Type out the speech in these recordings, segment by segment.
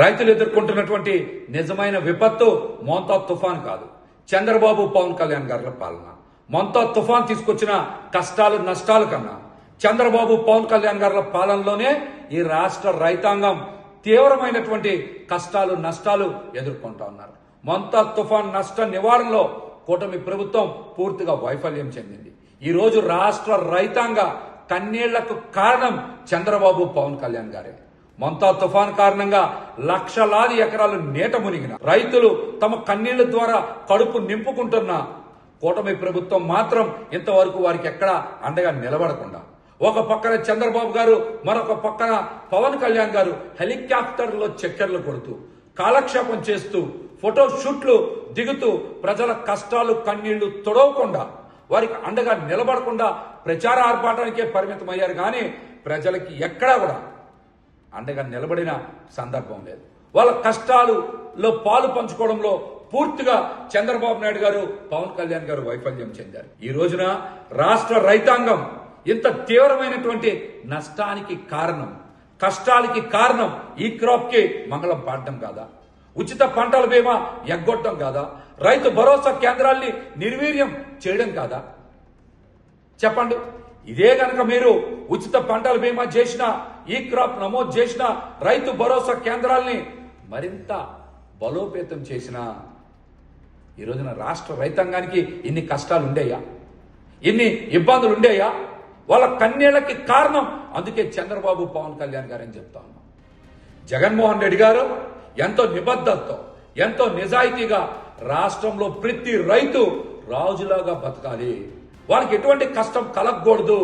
రైతులు ఎదుర్కొంటున్నటువంటి నిజమైన విపత్తు మోంతా తుఫాన్ కాదు, చంద్రబాబు పవన్ కళ్యాణ్ గారి పాలన. మోంతా తుఫాన్ తీసుకొచ్చిన కష్టాలు నష్టాల కన్నా చంద్రబాబు పవన్ కళ్యాణ్ గారి పాలనలోనే ఈ రాష్ట్ర రైతాంగం తీవ్రమైనటువంటి కష్టాలు నష్టాలు ఎదుర్కొంటా ఉన్నారు. మోంతా తుఫాన్ నష్ట నివారణలో కూటమి ప్రభుత్వం పూర్తిగా వైఫల్యం చెందింది. ఈ రోజు రాష్ట్ర రైతాంగ కన్నీళ్లకు కారణం చంద్రబాబు పవన్ కళ్యాణ్ గారే. మోంతా తుఫాన్ కారణంగా లక్షలాది ఎకరాలు నీట మునిగిన రైతులు తమ కన్నీళ్ల ద్వారా కడుపు నింపుకుంటున్న కూటమి ప్రభుత్వం మాత్రం ఇంతవరకు వారికి ఎక్కడా అండగా నిలబడకుండా, ఒక పక్కన చంద్రబాబు గారు, మరొక పక్కన పవన్ కళ్యాణ్ గారు హెలికాప్టర్లో చక్కర్లు కొడుతూ కాలక్షేపం చేస్తూ ఫోటో షూట్లు దిగుతూ ప్రజల కష్టాలు కన్నీళ్లు తొడవకుండా, వారికి అండగా నిలబడకుండా ప్రచార ఆర్భాటానికే పరిమితమయ్యారు. కానీ ప్రజలకి ఎక్కడా కూడా అండగా నిలబడిన సందర్భం లేదు. వాళ్ళ కష్టాలలో పాలు పంచుకోవడంలో పూర్తిగా చంద్రబాబు నాయుడు గారు, పవన్ కళ్యాణ్ గారు వైఫల్యం చెందారు. ఈ రోజున రాష్ట్ర రైతాంగం ఇంత తీవ్రమైనటువంటి నష్టానికి కారణం, కష్టాలకి కారణం ఈ క్రాప్ కి మంగళం పాడడం కాదా? ఉచిత పంటల బీమా ఎగ్గొట్టడం కాదా? రైతు భరోసా కేంద్రాల్ని నిర్వీర్యం చేయడం కాదా? చెప్పండి. ఇదే గనక మీరు ఉచిత పంటల బీమా చేసిన, ఈ క్రాప్ నమోదు చేసిన, రైతు భరోసా కేంద్రాల్ని మరింత బలోపేతం చేసిన, ఈ రోజున రాష్ట్ర రైతాంగానికి ఇన్ని కష్టాలు ఉండేయా? ఇన్ని ఇబ్బందులు ఉండేయా? వాళ్ళ కన్నీళ్లకి కారణం అందుకే చంద్రబాబు పవన్ కళ్యాణ్ గారని చెప్తా ఉన్నాం. జగన్మోహన్ రెడ్డి గారు ఎంతో నిబద్ధతతో, ఎంతో నిజాయితీగా రాష్ట్రంలో ప్రతి రైతు రాజులాగా బతకాలి, వారికి ఎటువంటి కష్టం కలగకూడదు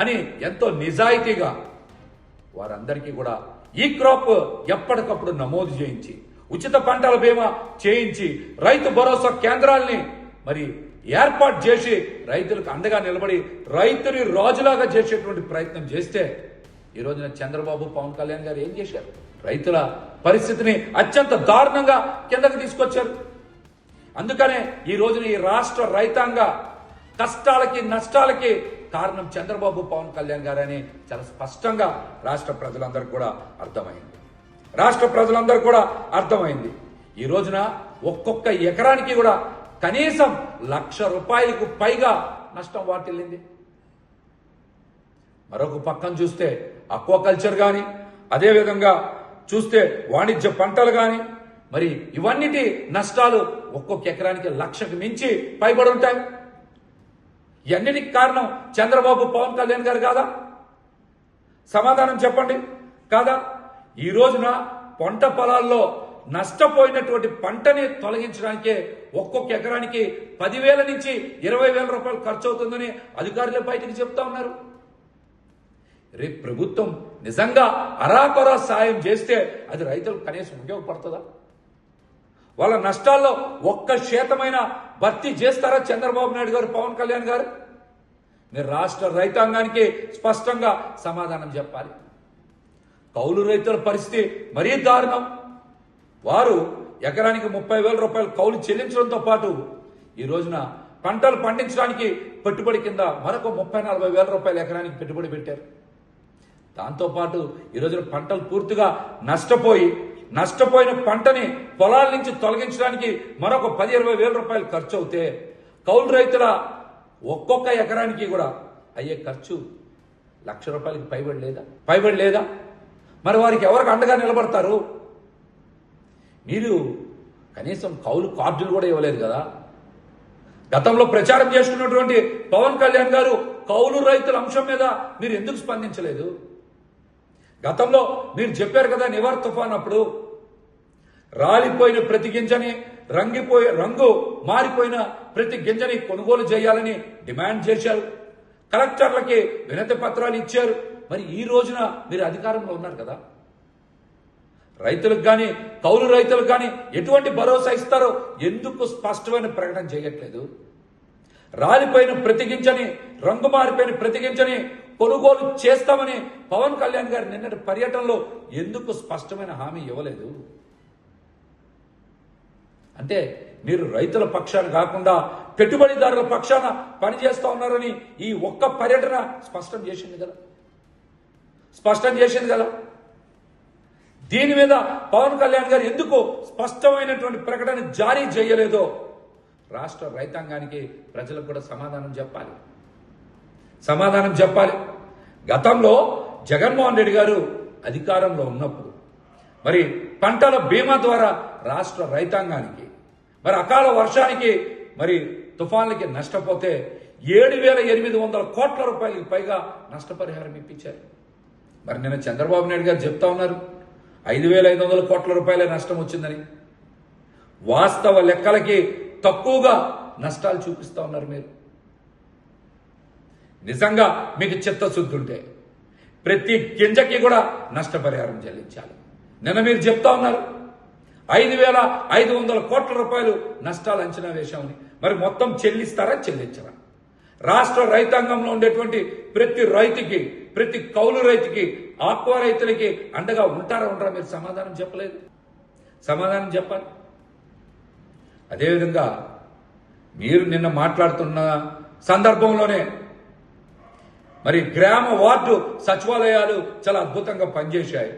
అని ఎంతో నిజాయితీగా వారందరికీ కూడా ఈ క్రాప్ ఎప్పటికప్పుడు నమోదు చేయించి, ఉచిత పంటల బీమా చేయించి, రైతు భరోసా కేంద్రాల్ని మరి ఏర్పాటు చేసి రైతులకు అండగా నిలబడి రైతుని రాజులాగా చేసేటువంటి ప్రయత్నం చేస్తే, ఈ రోజున చంద్రబాబు పవన్ కళ్యాణ్ గారు ఏం చేశారు? రైతుల పరిస్థితిని అత్యంత దారుణంగా కిందకి తీసుకొచ్చారు. అందుకనే ఈ రోజున ఈ రాష్ట్ర రైతాంగ కష్టాలకి నష్టాలకి కారణం చంద్రబాబు పవన్ కళ్యాణ్ గారని చాలా స్పష్టంగా రాష్ట్ర ప్రజలందరికీ కూడా అర్థమైంది. ఈ రోజున ఒక్కొక్క ఎకరానికి కూడా కనీసం ₹1,00,000 పైగా నష్టం వాటిల్లింది. మరొక పక్కన చూస్తే అక్వాకల్చర్ కానీ, అదేవిధంగా చూస్తే వాణిజ్య పంటలు కానీ, మరి ఇవన్నిటి నష్టాలు ఒక్కొక్క ఎకరానికి 1,00,000కి మించి పైబడి ఉంటాయి. ఇవన్నిటికి కారణం చంద్రబాబు పవన్ కళ్యాణ్ గారు కాదా? సమాధానం చెప్పండి. కాదా? ఈ రోజున పంట పొలాల్లో నష్టపోయినటువంటి పంటని తొలగించడానికే ఒక్కొక్క ఎకరానికి 10,000 నుంచి 20,000 రూపాయలు ఖర్చు అవుతుందని అధికారులే బయటికి చెప్తా ఉన్నారు. రేపు ప్రభుత్వం నిజంగా అరాకొరా సాయం చేస్తే అది రైతులకు కనీసం ఉపయోగపడుతుందా? వాళ్ళ నష్టాల్లో 1% భర్తీ చేస్తారా చంద్రబాబు నాయుడు గారు, పవన్ కళ్యాణ్ గారు? మీరు రాష్ట్ర రైతాంగానికి స్పష్టంగా సమాధానం చెప్పాలి. కౌలు రైతుల పరిస్థితి మరీ దారుణం. వారు ఎకరానికి 30,000 రూపాయలు కౌలు చెల్లించడంతో పాటు ఈ రోజున పంటలు పండించడానికి పెట్టుబడి కింద మరొక 30,000-40,000 రూపాయలు ఎకరానికి పెట్టుబడి పెట్టారు. దాంతోపాటు ఈ రోజున పంటలు పూర్తిగా నష్టపోయిన పంటని పొలాల నుంచి తొలగించడానికి మరొక 10,000-20,000 రూపాయలు ఖర్చు అవుతే, కౌలు రైతుల ఒక్కొక్క ఎకరానికి కూడా అయ్యే ఖర్చు ₹1,00,000 పైబడి లేదా? మరి వారికి ఎవరికి అండగా నిలబడతారు? మీరు కనీసం కౌలు కార్డులు కూడా ఇవ్వలేదు కదా. గతంలో ప్రచారం చేసుకున్నటువంటి పవన్ కళ్యాణ్ గారు కౌలు రైతుల అంశం మీద మీరు ఎందుకు స్పందించలేదు? గతంలో మీరు చెప్పారు కదా, నివర్ తుఫాన్ అప్పుడు రాలిపోయిన ప్రతి గింజని, రంగు మారిపోయిన ప్రతి గింజని కొనుగోలు చేయాలని డిమాండ్ చేశారు. కలెక్టర్లకి వినతి పత్రాలు ఇచ్చారు. మరి ఈ రోజున మీరు అధికారంలో ఉన్నారు కదా, రైతులకు కానీ, కౌలు రైతులకు కానీ ఎటువంటి భరోసా ఇస్తారో ఎందుకు స్పష్టమైన ప్రకటన చేయట్లేదు? రాలిపోయిన ప్రతి గింజని, రంగు మారిపోయిన ప్రతి గింజని కొనుగోలు చేస్తామని పవన్ కళ్యాణ్ గారు నిన్నటి పర్యటనలో ఎందుకు స్పష్టమైన హామీ ఇవ్వలేదు? అంటే మీరు రైతుల పక్షాన కాకుండా పెట్టుబడిదారుల పక్షాన పనిచేస్తా ఉన్నారని ఈ ఒక్క పర్యటన స్పష్టం చేసింది కదా. దీని మీద పవన్ కళ్యాణ్ గారు ఎందుకు స్పష్టమైనటువంటి ప్రకటన జారీ చేయలేదో రాష్ట్ర రైతాంగానికి ప్రజలకు కూడా సమాధానం చెప్పాలి. గతంలో జగన్మోహన్ రెడ్డి గారు అధికారంలో ఉన్నప్పుడు మరి పంటల బీమా ద్వారా రాష్ట్ర రైతాంగానికి మరి అకాల వర్షానికి మరి తుఫాన్లకి నష్టపోతే 7,800 కోట్ల రూపాయలకి పైగా నష్టపరిహారం ఇప్పించారు. మరి నిన్న చంద్రబాబు నాయుడు గారు చెప్తా ఉన్నారు 5,500 కోట్ల రూపాయల నష్టం వచ్చిందని. వాస్తవ లెక్కలకి తక్కువగా నష్టాలు చూపిస్తా ఉన్నారు. మీరు నిజంగా మీకు చిత్తశుద్ధి ఉంటే ప్రతి గింజకి కూడా నష్టపరిహారం చెల్లించాలి. నిన్న మీరు చెప్తా ఉన్నారు 5,500 కోట్ల రూపాయలు నష్టాలు అంచనా వేశామని. మరి మొత్తం చెల్లించరా? రాష్ట్ర రైతాంగంలో ఉండేటువంటి ప్రతి రైతుకి, ప్రతి కౌలు రైతుకి, ఆక్వా రైతులకి అండగా ఉండరా? మీరు సమాధానం చెప్పలేదు. సమాధానం చెప్పాలి. అదేవిధంగా మీరు నిన్న మాట్లాడుతున్న సందర్భంలోనే మరి గ్రామ వార్డు సచివాలయాలు చాలా అద్భుతంగా పనిచేశాయి.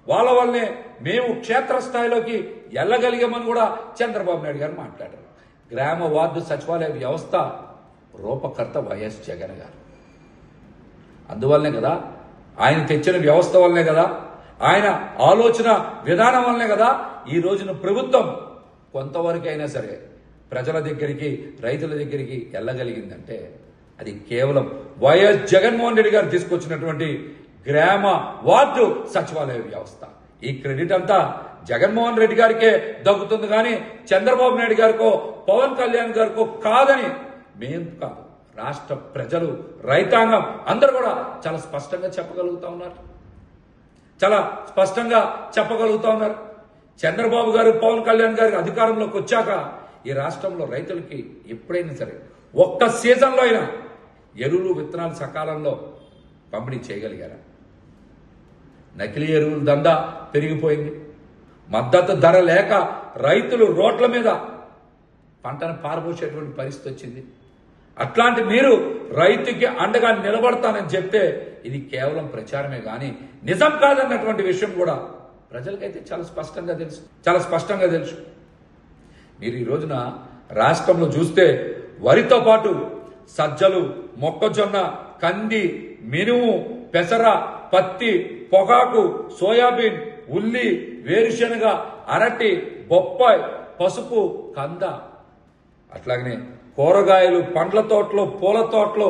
వాళ్ళ వల్లనే మేము క్షేత్రస్థాయిలోకి వెళ్ళగలిగామని కూడా చంద్రబాబు నాయుడు గారు మాట్లాడారు. గ్రామ వార్డు సచివాలయ వ్యవస్థ రూపకర్త వైఎస్ జగన్ గారు. అందువల్లనే కదా, ఆయన తెచ్చిన వ్యవస్థ వల్లనే కదా, ఆయన ఆలోచన విధానం వల్లనే కదా ఈ రోజున ప్రభుత్వం కొంతవరకైనా సరే ప్రజల దగ్గరికి, రైతుల దగ్గరికి వెళ్ళగలిగిందంటే అది కేవలం వైఎస్ జగన్మోహన్ రెడ్డి గారు తీసుకొచ్చినటువంటి గ్రామ వార్డు సచివాలయ వ్యవస్థ. ఈ క్రెడిట్ అంతా జగన్మోహన్ రెడ్డి గారికే దక్కుతుంది కానీ చంద్రబాబు నాయుడు గారికో పవన్ కళ్యాణ్ గారికో కాదని మేము కాదు, రాష్ట్ర ప్రజలు, రైతాంగం అందరూ కూడా చాలా స్పష్టంగా చెప్పగలుగుతా ఉన్నారు. చంద్రబాబు గారు, పవన్ కళ్యాణ్ గారు అధికారంలోకి వచ్చాక ఈ రాష్ట్రంలో రైతులకి ఎప్పుడైనా సరే ఒక్క సీజన్లో అయినా ఎరువులు, విత్తనాలు సకాలంలో పంపిణీ చేయగలిగారా? నకిలీ ఎరువుల దందా పెరిగిపోయింది. మద్దతు ధర లేక రైతులు రోడ్ల మీద పంటను పారబోసేటువంటి పరిస్థితి వచ్చింది. అట్లాంటి మీరు రైతుకి అండగా నిలబడతానని చెప్తే ఇది కేవలం ప్రచారమే కానీ నిజం కాదన్నటువంటి విషయం కూడా ప్రజలకైతే చాలా స్పష్టంగా తెలుసు. మీరు ఈ రోజున రాష్ట్రంలో చూస్తే వరితో పాటు సజ్జలు, మొక్కజొన్న, కంది, మినుము, పెసర, పత్తి, పొగాకు, సోయాబీన్, ఉల్లి, వేరుశనగ, అరటి, బొప్పాయి, పసుపు, కంద, అట్లాగనే కూరగాయలు, పండ్ల తోటలు, పూల తోటలు,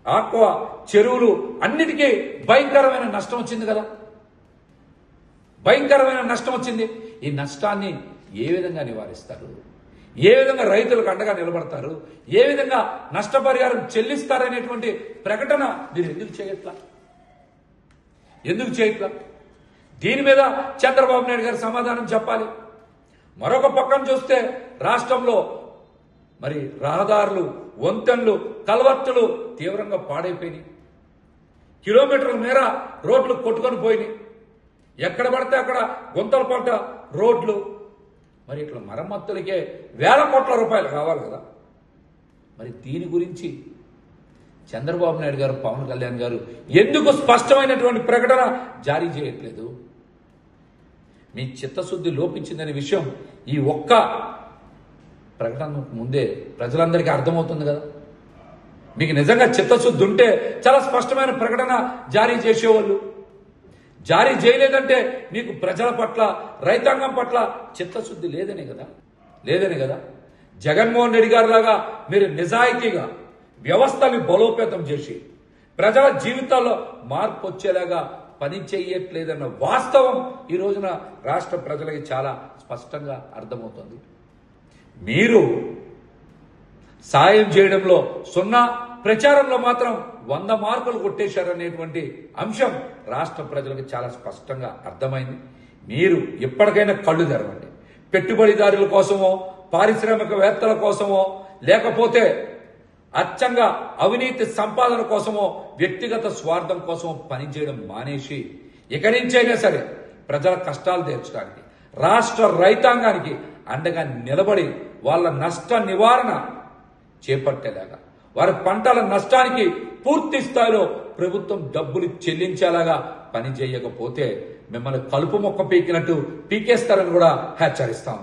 ఆక్వా, చెరువులు అన్నిటికీ భయంకరమైన నష్టం వచ్చింది కదా. భయంకరమైన నష్టం వచ్చింది. ఈ నష్టాన్ని ఏ విధంగా నివారిస్తారు? ఏ విధంగా రైతులకు అండగా నిలబడతారు? ఏ విధంగా నష్టపరిహారం చెల్లిస్తారనేటువంటి ప్రకటన మీరు ఎందుకు చేయట్లా? దీని మీద చంద్రబాబు నాయుడు గారు సమాధానం చెప్పాలి. మరొక పక్కన చూస్తే రాష్ట్రంలో మరి రహదారులు, వంతెనలు, కల్వర్టులు తీవ్రంగా పాడైపోయినాయి. కిలోమీటర్ల మేర రోడ్లు కొట్టుకొని పోయినాయి. ఎక్కడ పడితే అక్కడ గుంతల పడ్డ రోడ్లు. మరి ఇట్లా మరమ్మతులకే వేల కోట్ల రూపాయలు కావాలి కదా. మరి దీని గురించి చంద్రబాబు నాయుడు గారు, పవన్ కళ్యాణ్ గారు ఎందుకు స్పష్టమైనటువంటి ప్రకటన జారీ చేయట్లేదు? మీ చిత్తశుద్ధి లోపించిందనే విషయం ఈ ఒక్క ప్రకటన ముందే ప్రజలందరికీ అర్థమవుతుంది కదా. మీకు నిజంగా చిత్తశుద్ధి ఉంటే చాలా స్పష్టమైన ప్రకటన జారీ చేసేవాళ్ళు. జారీ చేయలేదంటే మీకు ప్రజల పట్ల, రైతాంగం పట్ల చిత్తశుద్ధి లేదనే కదా. జగన్మోహన్ రెడ్డి గారి లాగా మీరు నిజాయితీగా వ్యవస్థని బలోపేతం చేసి ప్రజల జీవితాల్లో మార్పు వచ్చేలాగా పని చేయట్లేదన్న వాస్తవం ఈ రోజున రాష్ట్ర ప్రజలకి చాలా స్పష్టంగా అర్థమవుతుంది. మీరు సాయం చేయడంలో 0, ప్రచారంలో మాత్రం 100 మార్కులు కొట్టేశారనేటువంటి అంశం రాష్ట్ర ప్రజలకు చాలా స్పష్టంగా అర్థమైంది. మీరు ఎప్పటికైనా కళ్ళు తెరవండి. పెట్టుబడిదారుల కోసమో, పారిశ్రామికవేత్తల కోసమో, లేకపోతే అచ్చంగా అవినీతి సంపాదన కోసమో, వ్యక్తిగత స్వార్థం కోసమో పనిచేయడం మానేసి ఇక నుంచైనా సరే ప్రజల కష్టాలు తీర్చడానికి, రాష్ట్ర రైతాంగానికి అండగా నిలబడి వాళ్ళ నష్ట నివారణ చేపట్టేలాగా, వారి పంటల నష్టానికి పూర్తి స్థాయిలో ప్రభుత్వం డబ్బులు చెల్లించేలాగా పనిచేయకపోతే మిమ్మల్ని కలుపు మొక్క పీకినట్టు పీకేస్తారని కూడా హెచ్చరిస్తాం.